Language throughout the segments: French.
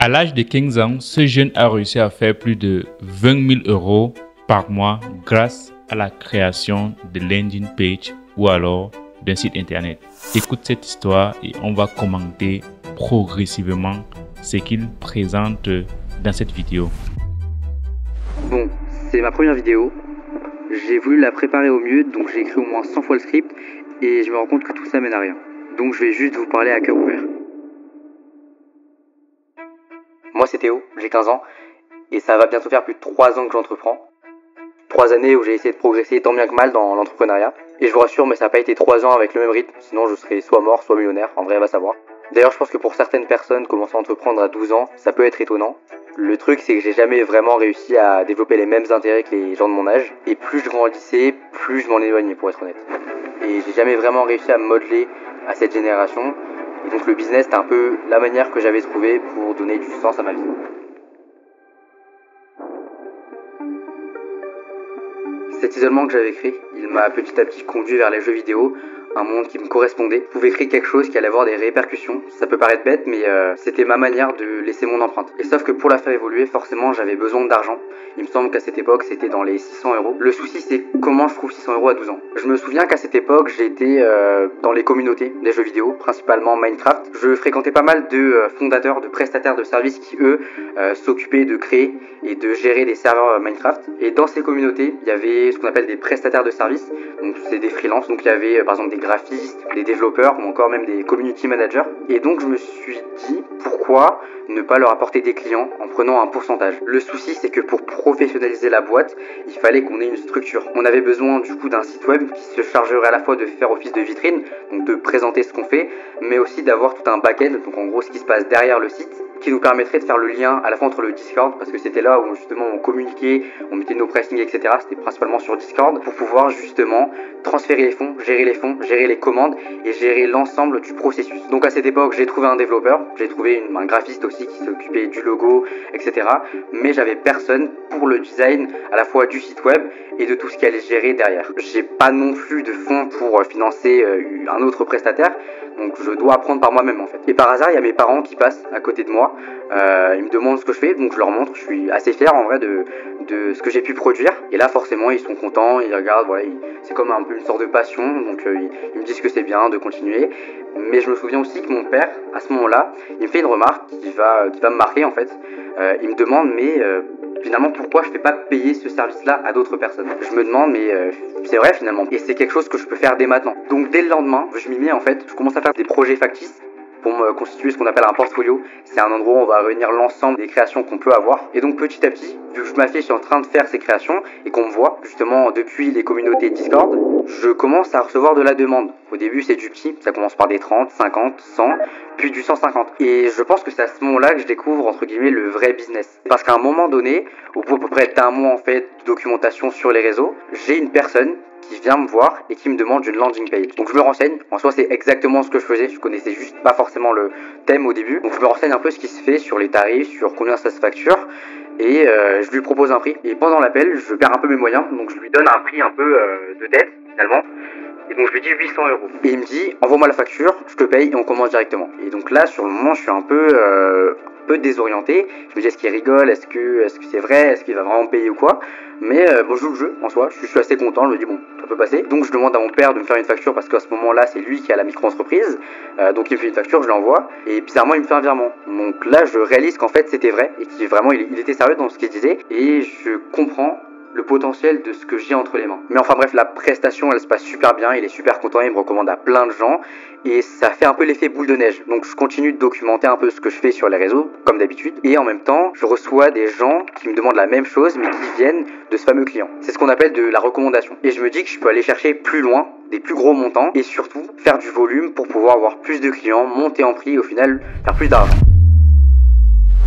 À l'âge de 15 ans, ce jeune a réussi à faire plus de 20 000 euros par mois grâce à la création de landing page ou alors d'un site internet. Écoute cette histoire et on va commenter progressivement ce qu'il présente dans cette vidéo. Bon, c'est ma première vidéo. J'ai voulu la préparer au mieux, donc j'ai écrit au moins 100 fois le script et je me rends compte que tout ça mène à rien. Donc je vais juste vous parler à cœur ouvert. Moi c'est Théo, j'ai 15 ans et ça va bientôt faire plus de 3 ans que j'entreprends. 3 années où j'ai essayé de progresser tant bien que mal dans l'entrepreneuriat. Et je vous rassure, mais ça n'a pas été 3 ans avec le même rythme, sinon je serais soit mort, soit millionnaire, en vrai, va savoir. D'ailleurs, je pense que pour certaines personnes, commencer à entreprendre à 12 ans, ça peut être étonnant. Le truc, c'est que j'ai jamais vraiment réussi à développer les mêmes intérêts que les gens de mon âge. Et plus je grandissais, plus je m'en éloignais, pour être honnête. Et j'ai jamais vraiment réussi à me modeler à cette génération. Et donc le business, c'était un peu la manière que j'avais trouvée pour donner du sens à ma vie. Cet isolement que j'avais créé, il m'a petit à petit conduit vers les jeux vidéo, un monde qui me correspondait. Je pouvais créer quelque chose qui allait avoir des répercussions. Ça peut paraître bête, mais c'était ma manière de laisser mon empreinte. Et sauf que pour la faire évoluer, forcément, j'avais besoin d'argent. Il me semble qu'à cette époque, c'était dans les 600 euros. Le souci, c'est comment je trouve 600 euros à 12 ans. Je me souviens qu'à cette époque, j'étais dans les communautés des jeux vidéo, principalement Minecraft. Je fréquentais pas mal de fondateurs, de prestataires de services qui, eux, s'occupaient de créer et de gérer des serveurs Minecraft. Et dans ces communautés, il y avait ce qu'on appelle des prestataires de services. Donc, c'est des freelances. Donc, il y avait, par exemple, des graphistes, des développeurs ou encore même des community managers. Et donc, je me suis dit, pourquoi ne pas leur apporter des clients en prenant un pourcentage. Le souci, c'est que pour professionnaliser la boîte, il fallait qu'on ait une structure. On avait besoin du coup d'un site web qui se chargerait à la fois de faire office de vitrine, donc de présenter ce qu'on fait, mais aussi d'avoir tout un back-end, donc en gros ce qui se passe derrière le site, qui nous permettrait de faire le lien à la fois entre le Discord, parce que c'était là où justement on communiquait, on mettait nos pressings, etc. C'était principalement sur Discord, pour pouvoir justement transférer les fonds, gérer les commandes et gérer l'ensemble du processus. Donc à cette époque, j'ai trouvé un développeur, j'ai trouvé un graphiste aussi qui s'occupait du logo, etc. Mais j'avais personne pour le design à la fois du site web et de tout ce qui allait gérer derrière. J'ai pas non plus de fonds pour financer un autre prestataire, donc je dois apprendre par moi-même en fait. Et par hasard, il y a mes parents qui passent à côté de moi, ils me demandent ce que je fais, donc je leur montre. Je suis assez fier en vrai de ce que j'ai pu produire. Et là forcément ils sont contents, ils regardent, voilà, c'est comme un peu une sorte de passion, donc ils me disent que c'est bien de continuer. Mais je me souviens aussi que mon père, à ce moment-là, il me fait une remarque qui va me marquer en fait. Il me demande mais finalement pourquoi je ne fais pas payer ce service-là à d'autres personnes. Je me demande mais c'est vrai finalement. Et c'est quelque chose que je peux faire dès maintenant. Donc dès le lendemain, je m'y mets en fait, je commence à faire des projets factices pour me constituer ce qu'on appelle un portfolio. C'est un endroit où on va réunir l'ensemble des créations qu'on peut avoir. Et donc petit à petit, vu que je m'affiche en train de faire ces créations et qu'on me voit justement depuis les communautés Discord, je commence à recevoir de la demande. Au début c'est du petit, ça commence par des 30, 50, 100, puis du 150. Et je pense que c'est à ce moment-là que je découvre entre guillemets le vrai business. Parce qu'à un moment donné, au bout à peu près d'un mois en fait de documentation sur les réseaux, j'ai une personne qui vient me voir et qui me demande une landing page. Donc je me renseigne, en soi c'est exactement ce que je faisais, je connaissais juste pas forcément le thème au début. Donc je me renseigne un peu ce qui se fait sur les tarifs, sur combien ça se facture. Et je lui propose un prix. Et pendant l'appel, je perds un peu mes moyens, donc je lui donne un prix un peu de tête finalement. Et donc je lui dis 800 euros. Et il me dit, envoie-moi la facture, je te paye et on commence directement. Et donc là, sur le moment, je suis un peu désorienté. Je me dis, est-ce qu'il rigole, est-ce que c'est vrai, est-ce qu'il va vraiment payer ou quoi. Mais bon, je joue le jeu en soi, je suis assez content, je me dis bon, ça peut passer. Donc je demande à mon père de me faire une facture parce qu'à ce moment-là, c'est lui qui a la micro-entreprise. Donc il me fait une facture, je l'envoie et bizarrement il me fait un virement. Donc là, je réalise qu'en fait c'était vrai et qu'il vraiment il était sérieux dans ce qu'il disait et je comprends le potentiel de ce que j'ai entre les mains. Mais enfin bref, la prestation elle se passe super bien, il est super content, il me recommande à plein de gens et ça fait un peu l'effet boule de neige. Donc je continue de documenter un peu ce que je fais sur les réseaux comme d'habitude et en même temps je reçois des gens qui me demandent la même chose mais qui viennent de ce fameux client. C'est ce qu'on appelle de la recommandation. Et je me dis que je peux aller chercher plus loin, des plus gros montants et surtout faire du volume pour pouvoir avoir plus de clients, monter en prix et au final faire plus d'argent.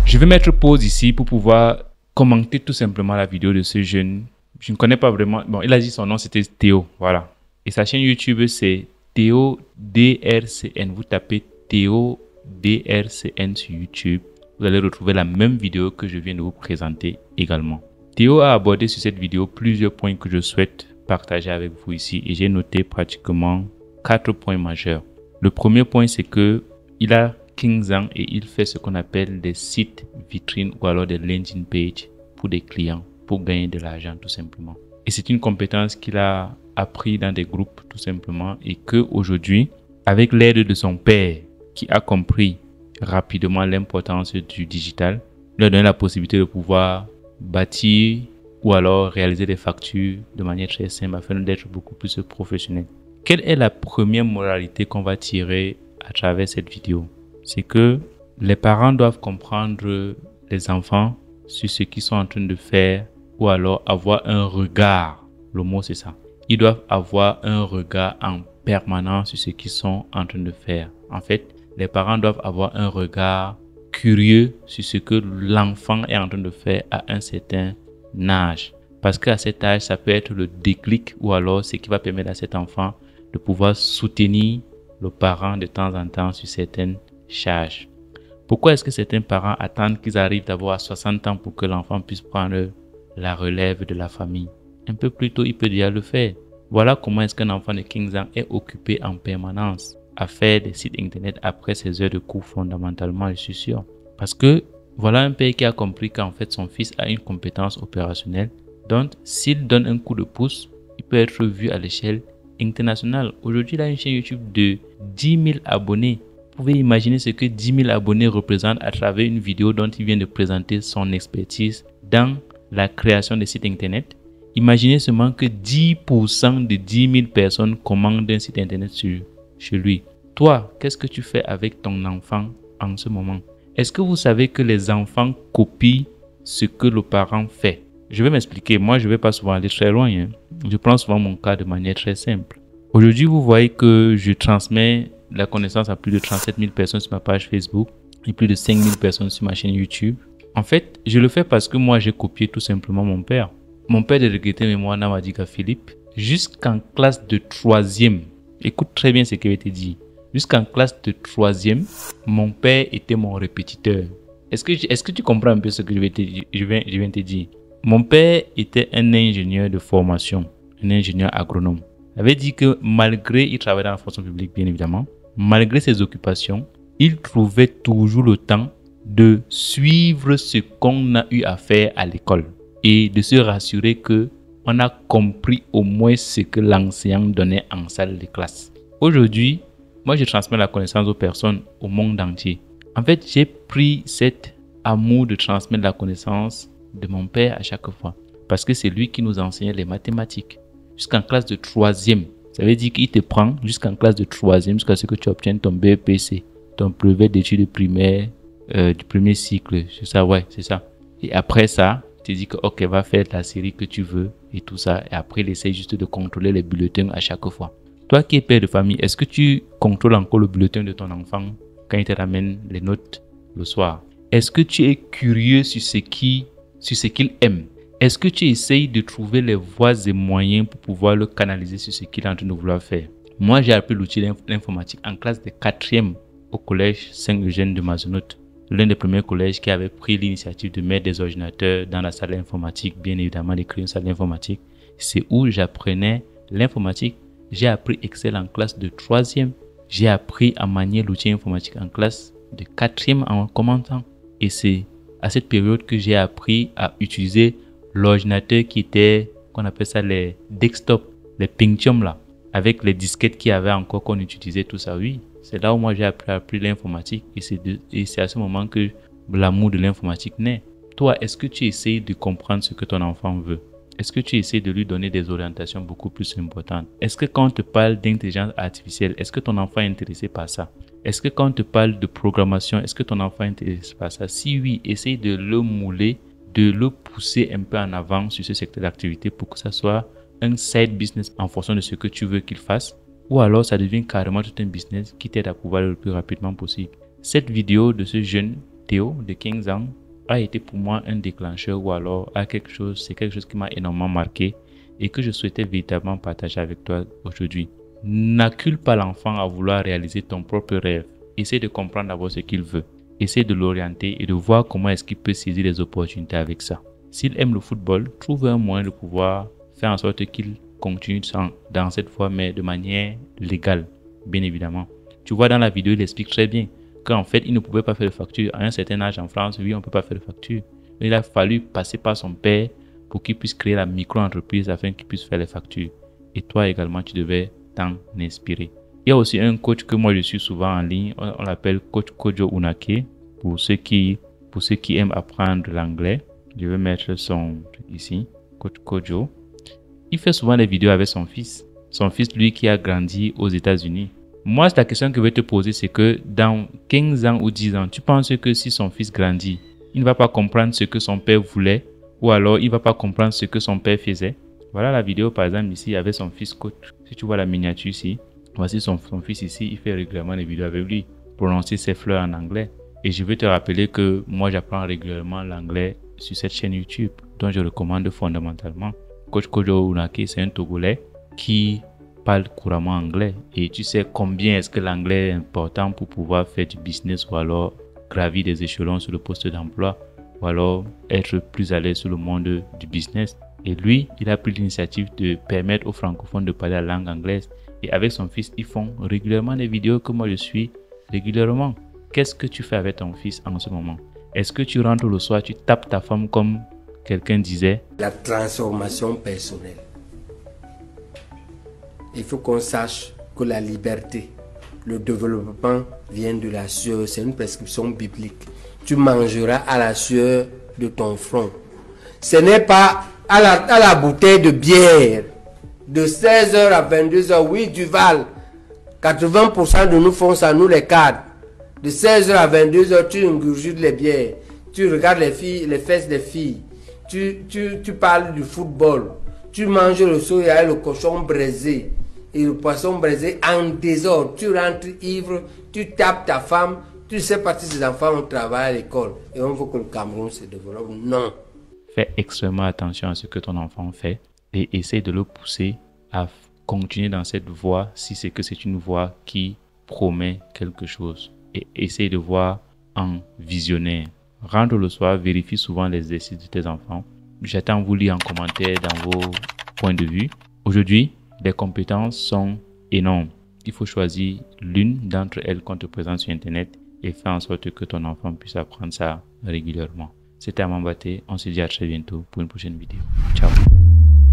Je vais mettre pause ici pour pouvoir commenter tout simplement la vidéo de ce jeune. Je ne connais pas vraiment. Bon, il a dit son nom, c'était Théo. Voilà. Et sa chaîne YouTube, c'est Théo DRCN. Vous tapez Théo DRCN sur YouTube. Vous allez retrouver la même vidéo que je viens de vous présenter également. Théo a abordé sur cette vidéo plusieurs points que je souhaite partager avec vous ici. Et j'ai noté pratiquement 4 points majeurs. Le premier point, c'est que il a 15 ans et il fait ce qu'on appelle des sites vitrines ou alors des landing pages pour des clients, pour gagner de l'argent tout simplement. Et c'est une compétence qu'il a appris dans des groupes tout simplement et que aujourd'hui, avec l'aide de son père qui a compris rapidement l'importance du digital, lui a donné la possibilité de pouvoir bâtir ou alors réaliser des factures de manière très simple afin d'être beaucoup plus professionnel. Quelle est la première moralité qu'on va tirer à travers cette vidéo? C'est que les parents doivent comprendre les enfants sur ce qu'ils sont en train de faire ou alors avoir un regard. Le mot c'est ça. Ils doivent avoir un regard en permanence sur ce qu'ils sont en train de faire. En fait, les parents doivent avoir un regard curieux sur ce que l'enfant est en train de faire à un certain âge. Parce qu'à cet âge, ça peut être le déclic ou alors ce qui va permettre à cet enfant de pouvoir soutenir le parent de temps en temps sur certaines charges. Pourquoi est-ce que certains parents attendent qu'ils arrivent d'avoir 60 ans pour que l'enfant puisse prendre la relève de la famille? Un peu plus tôt, il peut déjà le faire. Voilà comment est-ce qu'un enfant de 15 ans est occupé en permanence à faire des sites internet après ses heures de cours fondamentalement, je suis sûr. Parce que voilà un père qui a compris qu'en fait son fils a une compétence opérationnelle. Donc, s'il donne un coup de pouce, il peut être vu à l'échelle internationale. Aujourd'hui, il a une chaîne YouTube de 10 000 abonnés. Vous pouvez imaginer ce que 10 000 abonnés représentent à travers une vidéo dont il vient de présenter son expertise dans la création des sites internet. Imaginez seulement que 10% de 10 000 personnes commandent un site internet chez lui. Toi, qu'est-ce que tu fais avec ton enfant en ce moment? Est-ce que vous savez que les enfants copient ce que le parent fait? Je vais m'expliquer. Moi, je ne vais pas souvent aller très loin. Je prends souvent mon cas de manière très simple. Aujourd'hui, vous voyez que je transmets la connaissance à plus de 37 000 personnes sur ma page Facebook et plus de 5 000 personnes sur ma chaîne YouTube. En fait, je le fais parce que moi, j'ai copié tout simplement mon père. Mon père de regretter mémoire Namadika Philippe, jusqu'en classe de 3e, écoute très bien ce qui a été dit. Jusqu'en classe de 3e, mon père était mon répétiteur. Est-ce que tu comprends un peu ce que je viens de te dire? Mon père était un ingénieur de formation, un ingénieur agronome. Il avait dit que malgré, il travaillait dans la fonction publique bien évidemment, malgré ses occupations, il trouvait toujours le temps de suivre ce qu'on a eu à faire à l'école et de se rassurer que on a compris au moins ce que l'enseignant donnait en salle de classe. Aujourd'hui, moi je transmets la connaissance aux personnes au monde entier. En fait, j'ai pris cet amour de transmettre la connaissance de mon père à chaque fois parce que c'est lui qui nous enseignait les mathématiques jusqu'en classe de 3e. Ça veut dire qu'il te prend jusqu'en classe de 3e jusqu'à ce que tu obtiennes ton BEPC, ton brevet d'études primaires du premier cycle. C'est ça, ouais, c'est ça. Et après ça, tu te dis que ok, va faire la série que tu veux et tout ça. Et après, il essaie juste de contrôler les bulletins à chaque fois. Toi qui es père de famille, est-ce que tu contrôles encore le bulletin de ton enfant quand il te ramène les notes le soir? Est-ce que tu es curieux sur ce qu'il aime? Est-ce que tu essayes de trouver les voies et moyens pour pouvoir le canaliser sur ce qu'il est en train de vouloir faire? Moi, j'ai appris l'outil d'informatique en classe de 4e au collège Saint-Eugène de Mazenot, l'un des premiers collèges qui avait pris l'initiative de mettre des ordinateurs dans la salle informatique, bien évidemment, de créer une salle informatique. C'est où j'apprenais l'informatique. J'ai appris Excel en classe de 3e. J'ai appris à manier l'outil informatique en classe de 4e en commentant. Et c'est à cette période que j'ai appris à utiliser l'ordinateur qui était, qu'on appelle ça les desktop, les Pentium là, avec les disquettes qu'il y avait encore qu'on utilisait, tout ça, oui. C'est là où moi j'ai appris l'informatique et c'est à ce moment que l'amour de l'informatique naît. Toi, est-ce que tu essayes de comprendre ce que ton enfant veut? Est-ce que tu essaies de lui donner des orientations beaucoup plus importantes? Est-ce que quand on te parle d'intelligence artificielle, est-ce que ton enfant est intéressé par ça? Est-ce que quand on te parle de programmation, est-ce que ton enfant est intéressé par ça? Si oui, essaye de le mouler, de le pousser un peu en avant sur ce secteur d'activité pour que ça soit un side business en fonction de ce que tu veux qu'il fasse. Ou alors ça devient carrément tout un business qui t'aide à pouvoir le plus rapidement possible. Cette vidéo de ce jeune Théo de 15 ans a été pour moi un déclencheur ou alors c'est quelque chose qui m'a énormément marqué et que je souhaitais véritablement partager avec toi aujourd'hui. N'accule pas l'enfant à vouloir réaliser ton propre rêve. Essaie de comprendre d'abord ce qu'il veut. Essaie de l'orienter et de voir comment est-ce qu'il peut saisir les opportunités avec ça. S'il aime le football, trouve un moyen de pouvoir faire en sorte qu'il continue dans cette voie, mais de manière légale, bien évidemment. Tu vois, dans la vidéo, il explique très bien qu'en fait, il ne pouvait pas faire de facture. À un certain âge en France, oui, on ne peut pas faire de facture. Il a fallu passer par son père pour qu'il puisse créer la micro-entreprise afin qu'il puisse faire les factures. Et toi également, tu devais t'en inspirer. Il y a aussi un coach que moi je suis souvent en ligne. On l'appelle coach Kojo Unake. Pour ceux qui aiment apprendre l'anglais, je vais mettre son truc ici. Coach Kojo. Il fait souvent des vidéos avec son fils. Son fils, lui, qui a grandi aux États-Unis. Moi, la question que je vais te poser, c'est que dans 15 ans ou 10 ans, tu penses que si son fils grandit, il ne va pas comprendre ce que son père voulait ou alors il ne va pas comprendre ce que son père faisait? Voilà la vidéo, par exemple, ici, avec son fils coach. Si tu vois la miniature ici, voici son fils ici, il fait régulièrement des vidéos avec lui, prononcer ses fleurs en anglais. Et je veux te rappeler que moi, j'apprends régulièrement l'anglais sur cette chaîne YouTube, dont je recommande fondamentalement. Coach Kojo Unake, c'est un Togolais qui parle couramment anglais. Et tu sais combien est-ce que l'anglais est important pour pouvoir faire du business ou alors gravir des échelons sur le poste d'emploi ou alors être plus à l'aise sur le monde du business. Et lui, il a pris l'initiative de permettre aux francophones de parler la langue anglaise. Et avec son fils, ils font régulièrement des vidéos que moi je suis régulièrement. Qu'est-ce que tu fais avec ton fils en ce moment? Est-ce que tu rentres le soir, tu tapes ta femme comme quelqu'un disait? La transformation personnelle. Il faut qu'on sache que la liberté, le développement vient de la sueur. C'est une prescription biblique. Tu mangeras à la sueur de ton front. Ce n'est pas à la bouteille de bière de 16h à 22h. Oui, Duval, 80% de nous font ça, nous les cadres. De 16h à 22h, tu ingurgites les bières. Tu regardes les filles, les fesses des filles. Tu parles du football. Tu manges le soya et le cochon braisé. Et le poisson braisé en désordre. Tu rentres ivre, tu tapes ta femme. Tu sais pas si tes enfants ont travaillé à l'école. Et on veut que le Cameroun se développe. Non. Fais extrêmement attention à ce que ton enfant fait et essaie de le pousser à continuer dans cette voie si c'est que c'est une voie qui promet quelque chose. Et essaie de voir en visionnaire. Rentre le soir, vérifie souvent les exercices de tes enfants. J'attends vous lire en commentaire dans vos points de vue. Aujourd'hui, les compétences sont énormes. Il faut choisir l'une d'entre elles qu'on te présente sur Internet et faire en sorte que ton enfant puisse apprendre ça régulièrement. C'était Amambaté. On se dit à très bientôt pour une prochaine vidéo. Ciao.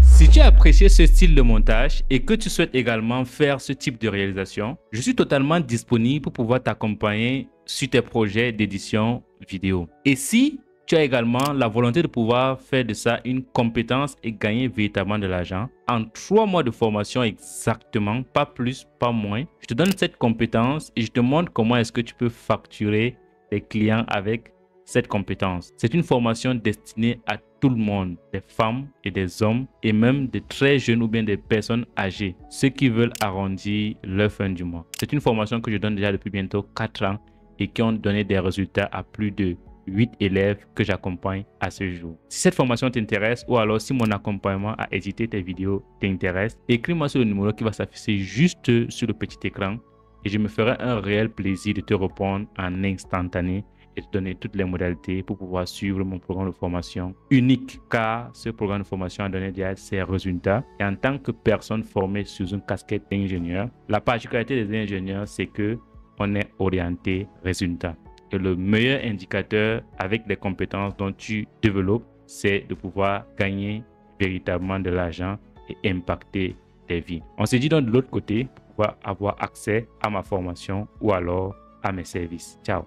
Si tu as apprécié ce style de montage et que tu souhaites également faire ce type de réalisation, je suis totalement disponible pour pouvoir t'accompagner sur tes projets d'édition vidéo. Et si tu as également la volonté de pouvoir faire de ça une compétence et gagner véritablement de l'argent, en 3 mois de formation exactement, pas plus, pas moins, je te donne cette compétence et je te montre comment est-ce que tu peux facturer tes clients avec cette compétence. C'est une formation destinée à tout le monde, des femmes et des hommes et même des très jeunes ou bien des personnes âgées, ceux qui veulent arrondir leur fin du mois. C'est une formation que je donne déjà depuis bientôt 4 ans et qui ont donné des résultats à plus de 8 élèves que j'accompagne à ce jour. Si cette formation t'intéresse ou alors si mon accompagnement à éditer tes vidéos t'intéresse, écris-moi sur le numéro qui va s'afficher juste sur le petit écran et je me ferai un réel plaisir de te répondre en instantané et te donner toutes les modalités pour pouvoir suivre mon programme de formation unique, car ce programme de formation a donné déjà ses résultats. Et en tant que personne formée sous une casquette d'ingénieur, la particularité des ingénieurs, c'est que on est orienté résultat. Et le meilleur indicateur avec les compétences dont tu développes, c'est de pouvoir gagner véritablement de l'argent et impacter tes vies. On se dit donc de l'autre côté pour pouvoir avoir accès à ma formation ou alors à mes services. Ciao.